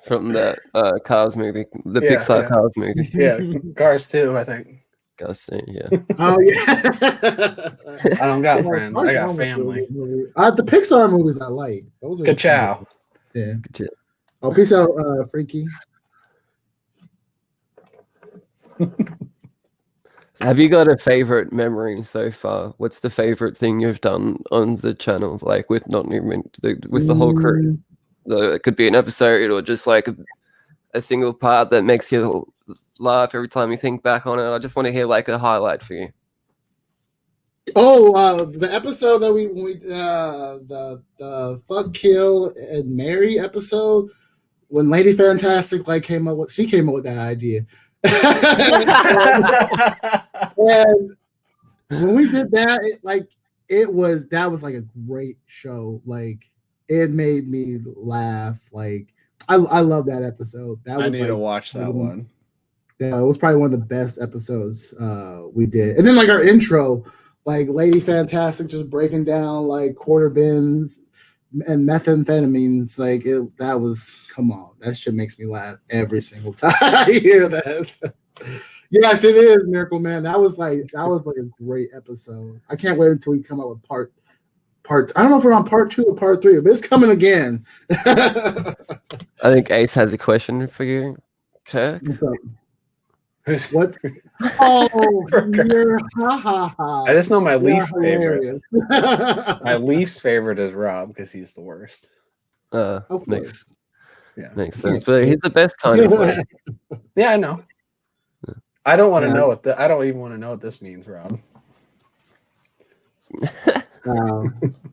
From that Cars movie, the Pixar Cars movie. Yeah, Cars 2, I think. Cars 2, yeah. Oh yeah. I don't got friends. I got family. The Pixar movies I like. Those are Ka-chow. Yeah. Ka-chow. Oh, peace out, Freaky. Have you got a favorite memory so far? What's the favorite thing you've done on the channel, like with Not Near Mint, with the whole crew? It could be an episode or just like a single part that makes you laugh every time you think back on it. I just want to hear like a highlight for you. Oh, the episode that we the fuck, kill, and marry episode when Lady Fantastic came up with that idea. And when we did that, that was like a great show. Like it made me laugh. Like I love that episode. That was I need to watch that one. Yeah, it was probably one of the best episodes we did. And then our intro, Lady Fantastic just breaking down quarter bins and methamphetamines. That was, come on, that shit makes me laugh every single time I hear that. Yes, it is, Miracle Man. That was a great episode. I can't wait until we come out with part. I don't know if we're on part 2 or part 3, but it's coming again. I think Ace has a question for you, Kirk. What's up? What? Oh, you're ha ha ha. I just know my least favorite. My least favorite is Rob because he's the worst. Makes sense. But he's the best kind of player. Yeah, I know. I don't want to know what I don't even want to know what this means, Rob.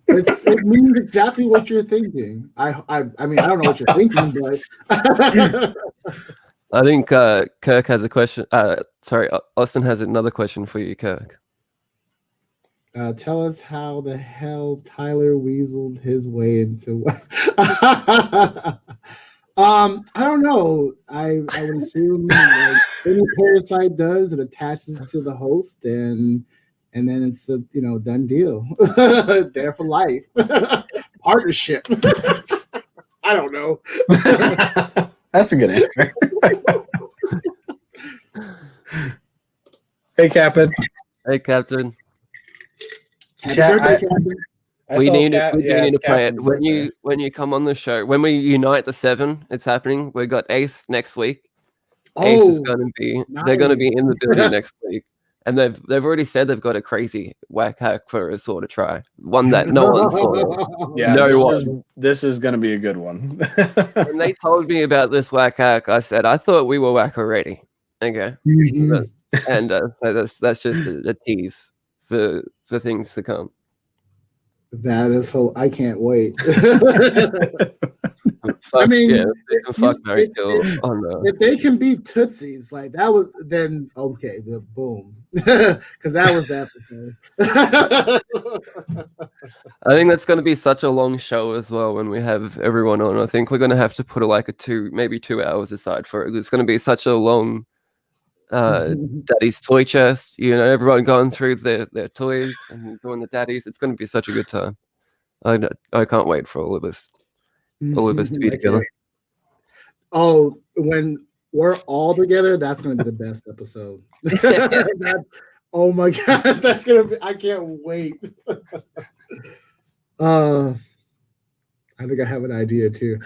It means exactly what you're thinking. I mean, I don't know what you're thinking, but I think Kirk has a question. Sorry, Austin has another question for you, Kirk. Tell us how the hell Tyler weaseled his way into. I don't know. I would assume any parasite does, it attaches to the host, and then it's the done deal. There for life. Partnership. I don't know. That's a good answer. Hey, Captain. Hey, Captain. Happy birthday, Captain. We need to play it when you come on the show. When we unite the 7, it's happening. We got Ace next week. Ace is going to be. Nice. They're going to be in the building next week, and they've already said they've got a crazy whack hack for us all to try. One that no one thought. Yeah, this is going to be a good one. When they told me about this whack hack, I said I thought we were whack already. Okay, and so that's just a tease for things to come. That is I can't wait. I mean, if they can beat Tootsies, that was then okay. Then boom, because that was that. I think that's going to be such a long show as well when we have everyone on. I think we're going to have to put maybe 2 hours aside for it. It's going to be such a long daddy's toy chest. Everyone going through their toys and doing the daddies. It's going to be such a good time. I can't wait for all of us to be together. Oh, when we're all together, that's going to be the best episode. Oh my gosh, that's going to be, I can't wait. I think I have an idea too.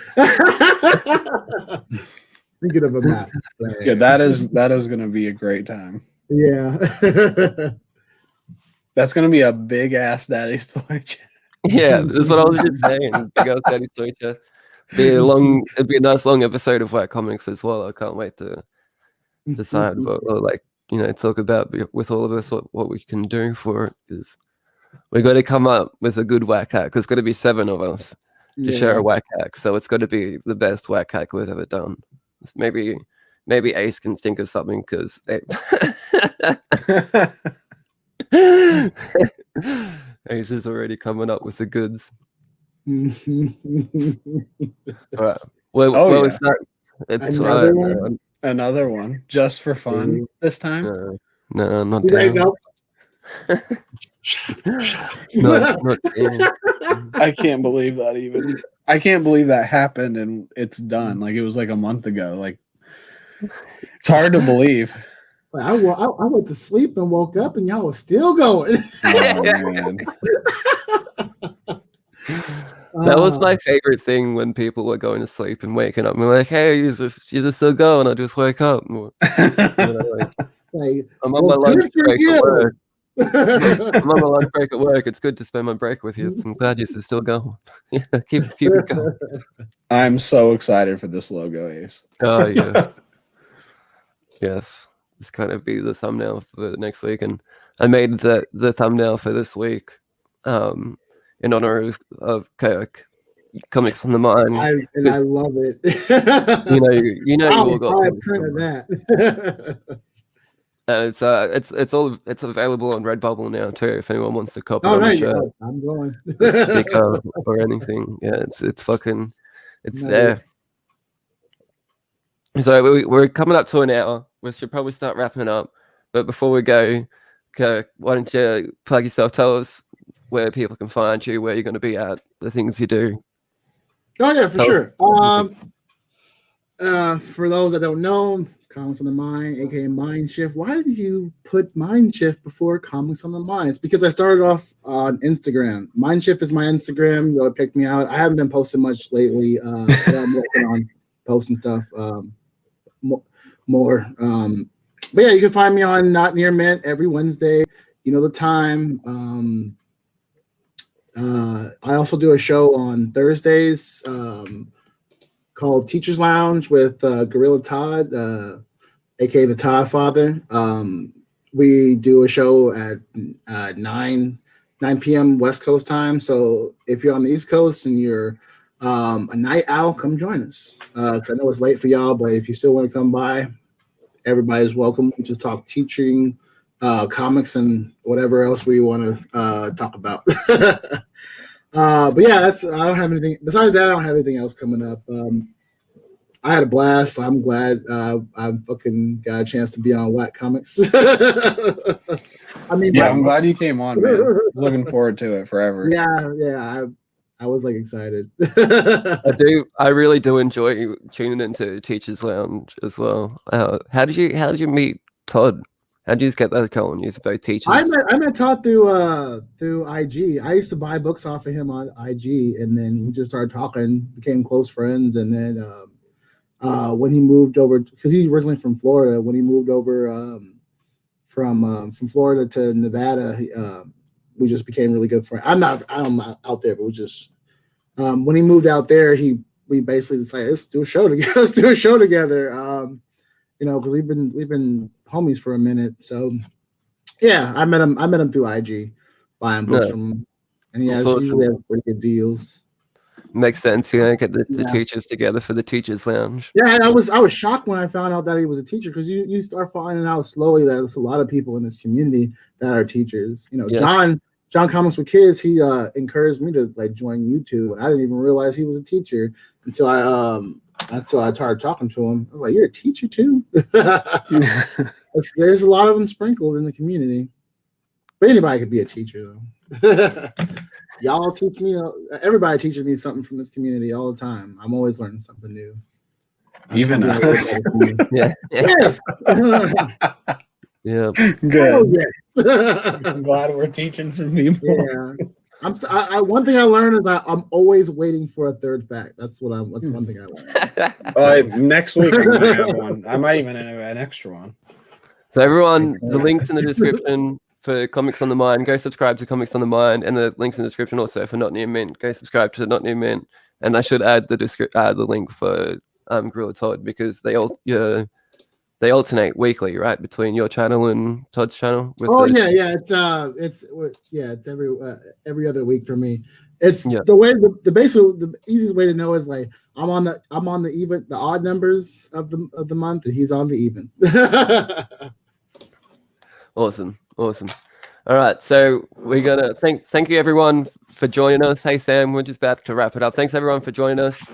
Thinking of a master plan. Yeah, that is going to be a great time. Yeah. That's going to be a big ass daddy's toy chest. Yeah, that's what I was just saying. Big ass daddy's toy chest. It'd be a nice long episode of White Comics as well. I can't wait to decide talk about with all of us what we can do for it, because we got to come up with a good whack hack. There's got to be 7 of us to share a whack hack, so it's got to be the best whack hack we've ever done. Maybe Ace can think of something because Ace is already coming up with the goods. All right. Well, it's not. It's another one just for fun this time. No, not down. Not I can't believe that even. I can't believe that happened and it's done. It was a month ago. It's hard to believe. I went to sleep and woke up and y'all was still going. Oh, man. That was my favorite thing when people were going to sleep and waking up and like, hey, is this still going? I just wake up. I'm on my lunch break at work. I'm on my lunch break at work. It's good to spend my break with you. I'm glad you're still going. Yeah, keep it going. I'm so excited for this logo, Ace. Oh, yes. Yes. This kind of be the thumbnail for next week. And I made the thumbnail for this week, in honor of Kirk. Comics on the Mind. I love it. you know, you all got a print of that. It's available on Redbubble now too. If anyone wants to copy Oh, on no, the shirt, I'm going. sticker or anything, yeah, it's nice. There. So we're coming up to an hour. We should probably start wrapping it up. But before we go, Kirk, why don't you plug yourself? Tell us where people can find you, where you're going to be at, the things you do. Oh yeah, for sure. For those that don't know, Comics on the Mind, aka Mind Shift. Why did you put Mind Shift before Comics on the Mind? It's because I started off on Instagram. Mind Shift is my Instagram. You'll pick me out. I haven't been posting much lately. I'm working on posting stuff more. But yeah, you can find me on Not Near Mint every Wednesday. You know the time. I also do a show on Thursdays called Teacher's Lounge with Gorilla Todd, aka the Todd Father. We do a show at 9 p.m. West Coast time. So if you're on the East Coast and you're a night owl, come join us. 'Cause I know it's late for y'all, but if you still want to come by, everybody's welcome. We just talk teaching, comics, and whatever else we want to talk about. But yeah, I don't have anything besides that. I don't have anything else coming up. I had a blast. I'm glad I fucking got a chance to be on Whack Comics. I mean, yeah, I'm glad you came on, man. Looking forward to it forever. Yeah. I was like excited. I really do enjoy tuning into Teachers Lounge as well. How did you meet Todd? How did you get that going? You're both teachers. I met Todd through IG. I used to buy books off of him on IG, and then we just started talking, became close friends, and then when he moved over, because he's originally from Florida, when he moved over from Florida to Nevada, we just became really good friends. I'm not out there, but we just when he moved out there, we basically decided let's do a show together. Let's do a show together. Because we've been homies for a minute. So yeah, I met him through IG, buying books from him, and he has usually pretty good deals. Makes sense. Get the teachers together for the Teachers Lounge. Yeah, I was shocked when I found out that he was a teacher, because you start finding out slowly that there's a lot of people in this community that are teachers. John Comics with Kids, he encouraged me to like join YouTube, and I didn't even realize he was a teacher until I started talking to him. I was like, "You're a teacher too?" There's a lot of them sprinkled in the community, but anybody could be a teacher though. Y'all teach me. Everybody teaches me something from this community all the time. I'm always learning something new. Even us. Yeah. Yes. Yeah. Good. Oh, yes. I'm glad we're teaching some people. Yeah. One thing I learned is I'm always waiting for a third fact. That's one thing I learned. Next week I'm gonna have one. I might even have an extra one. So everyone, the links in the description for Comics on the Mind. Go subscribe to Comics on the Mind, and the links in the description also for Not Near Mint. Go subscribe to Not Near Mint, and I should add the link for Gorilla Todd, because they alternate weekly, right, between your channel and Todd's channel. It's every other week for me. It's the way the easiest way to know is like I'm on the odd numbers of the month, and he's on the even. Awesome. All right, so we're gonna thank you everyone for joining us. Hey Sam, we're just about to wrap it up. Thanks everyone for joining us.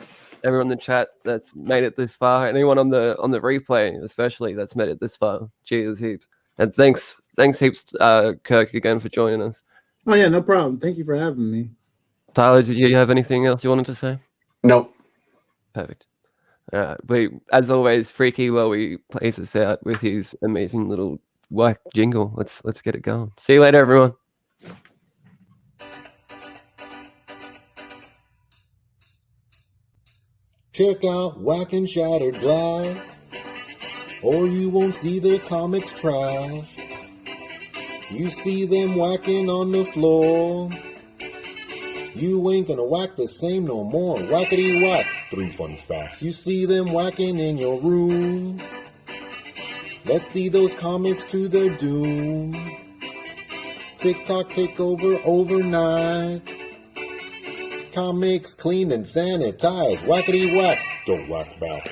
Everyone in the chat that's made it this far. Anyone on the replay, especially, that's made it this far. Cheers heaps. And thanks heaps, Kirk, again for joining us. Oh yeah, no problem. Thank you for having me. Tyler, did you have anything else you wanted to say? Nope. Perfect. As always, Freaky Lowy plays us out with his amazing little whack jingle. Let's get it going. See you later, everyone. Check out Whack and Shattered Glass, or you won't see their comics trash. You see them whacking on the floor, you ain't gonna whack the same no more. Whackity whack. 3 fun facts. You see them whacking in your room. Let's see those comics to their doom. TikTok take over overnight. Comics clean and sanitize. Whackety whack. Don't whack about.